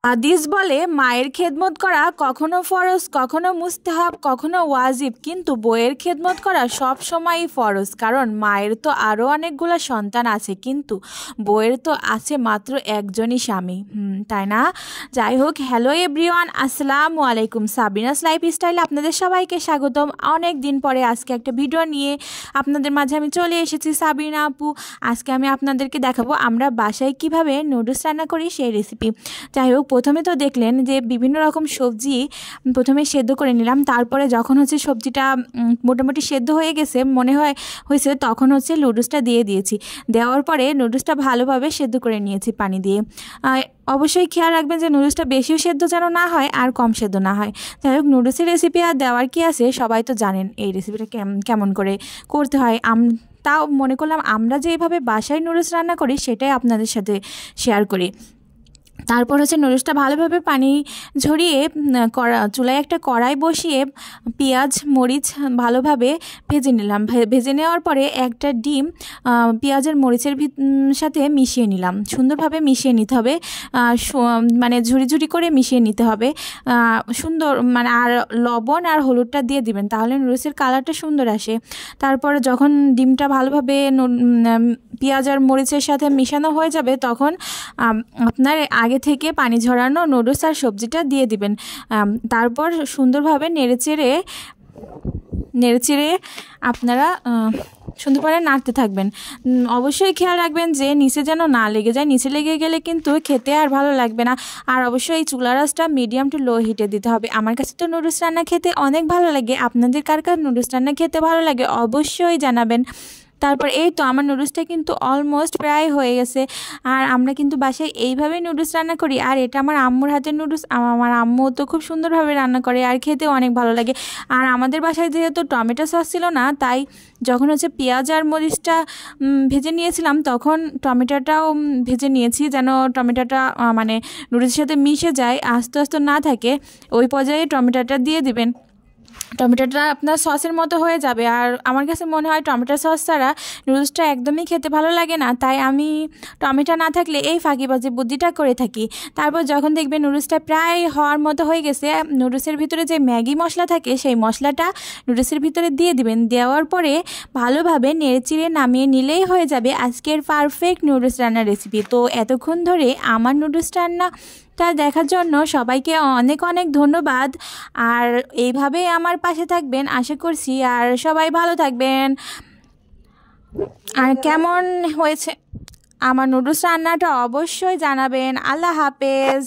হাদিস বলে মায়ের খেদমত করা কখনো ফরজ, কখনো মুস্তাহাব, কখনো ওয়াজিব, কিন্তু বইয়ের খেদমত করা সব সময়ই ফরজ। কারণ মায়ের তো আরও অনেকগুলো সন্তান আছে, কিন্তু বইয়ের তো আছে মাত্র একজনই স্বামী, তাই না? যাই হোক, হ্যালো এভরিওয়ান, আসসালামু আলাইকুম। সাবিনাস লাইফস্টাইলে আপনাদের সবাইকে স্বাগতম। অনেক দিন পরে আজকে একটা ভিডিও নিয়ে আপনাদের মাঝে আমি চলে এসেছি, সাবিনা আপু। আজকে আমি আপনাদেরকে দেখাবো আমরা বাসায় কিভাবে নুডলস রান্না করি সেই রেসিপি। যাই হোক, প্রথমে তো দেখলেন যে বিভিন্ন রকম সবজি প্রথমে সেদ্ধ করে নিলাম। তারপরে যখন হচ্ছে সবজিটা মোটামুটি সেদ্ধ হয়ে গেছে মনে হয়েছে, তখন হচ্ছে নুডলসটা দিয়ে দিয়েছি। দেওয়ার পরে নুডলসটা ভালোভাবে সেদ্ধ করে নিয়েছি পানি দিয়ে। অবশ্যই খেয়াল রাখবেন যে নুডলসটা বেশিও সেদ্ধ যেন না হয় আর কম সেদ্ধ না হয়। যাই হোক, নুডলসের রেসিপি আর দেওয়ার কি আছে, সবাই তো জানেন এই রেসিপিটা কেমন করে করতে হয়। তাও মনে করলাম আমরা যে এইভাবে বাসায় নুডলস রান্না করি সেটাই আপনাদের সাথে শেয়ার করি। তারপর হচ্ছে নুডলসটা ভালোভাবে পানি ঝরিয়ে চুলায় একটা কড়াই বসিয়ে পেঁয়াজ মরিচ ভালোভাবে ভেজে নিলাম। ভেজে নেওয়ার পরে একটা ডিম পেঁয়াজের মরিচের সাথে মিশিয়ে নিলাম। সুন্দরভাবে মিশিয়ে নিতে হবে, মানে ঝুরি ঝুরি করে মিশিয়ে নিতে হবে সুন্দর, মানে আর লবণ আর হলুদটা দিয়ে দিবেন, তাহলে নুডলসের কালারটা সুন্দর আসে। তারপরে যখন ডিমটা ভালোভাবে পেঁয়াজ আর মরিচের সাথে মিশানো হয়ে যাবে, তখন আপনার আগে থেকে পানি ঝরানো নুডলস আর সবজিটা দিয়ে দিবেন। তারপর সুন্দরভাবে নেড়েচেড়ে আপনারা সুন্দরভাবে নাড়তে থাকবেন। অবশ্যই খেয়াল রাখবেন যে নিচে যেন না লেগে যায়। নিচে লেগে গেলে কিন্তু খেতে আর ভালো লাগবে না। আর অবশ্যই চুলার আঁচটা মিডিয়াম টু লো হিটে দিতে হবে। আমার কাছে তো নুডলস রান্না খেতে অনেক ভালো লাগে। আপনাদের কার কার নুডলস রান্না খেতে ভালো লাগে অবশ্যই জানাবেন। তারপর এই তো আমার নুডলসটা কিন্তু অলমোস্ট প্রায় হয়ে গেছে। আর আমরা কিন্তু বাসায় এইভাবেই নুডলস রান্না করি। আর এটা আমার আম্মুর হাতের নুডলস। আমার আম্মু তো খুব সুন্দরভাবে রান্না করে আর খেতেও অনেক ভালো লাগে। আর আমাদের বাসায় যেহেতু টমেটো সস ছিল না, তাই যখন হচ্ছে পেঁয়াজ আর মরিচটা ভেজে নিয়েছিলাম, তখন টমেটোটাও ভেজে নিয়েছি, যেন টমেটোটা মানে নুডলসের সাথে মিশে যায়, আস্তে আস্তে না থাকে। ওই পর্যায়ে টমেটোটা দিয়ে দিবেন। টমেটোটা আপনার সসের মতো হয়ে যাবে। আর আমার কাছে মনে হয় টমেটো সস ছাড়া নুডলসটা একদমই খেতে ভালো লাগে না, তাই আমি টমেটো না থাকলে এই ফাঁকিবাজি বুদ্ধিটা করে থাকি। তারপর যখন দেখবেন নুডলসটা প্রায় হওয়ার মতো হয়ে গেছে, নুডলসের ভিতরে যে ম্যাগি মশলা থাকে সেই মশলাটা নুডলসের ভিতরে দিয়ে দিবেন। দেওয়ার পরে ভালোভাবে নেড়েচিড়ে নামিয়ে নিলেই হয়ে যাবে আজকের পারফেক্ট নুডলস রান্নার রেসিপি। তো এতক্ষণ ধরে আমার নুডলস রান্না দেখার জন্য সবাইকে অনেক অনেক ধন্যবাদ। আর এইভাবেই আমার পাশে থাকবেন আশা করছি। আর সবাই ভালো থাকবেন। আর কেমন হয়েছে আমার নুডলস রান্নাটা অবশ্যই জানাবেন। আল্লাহ হাফেজ।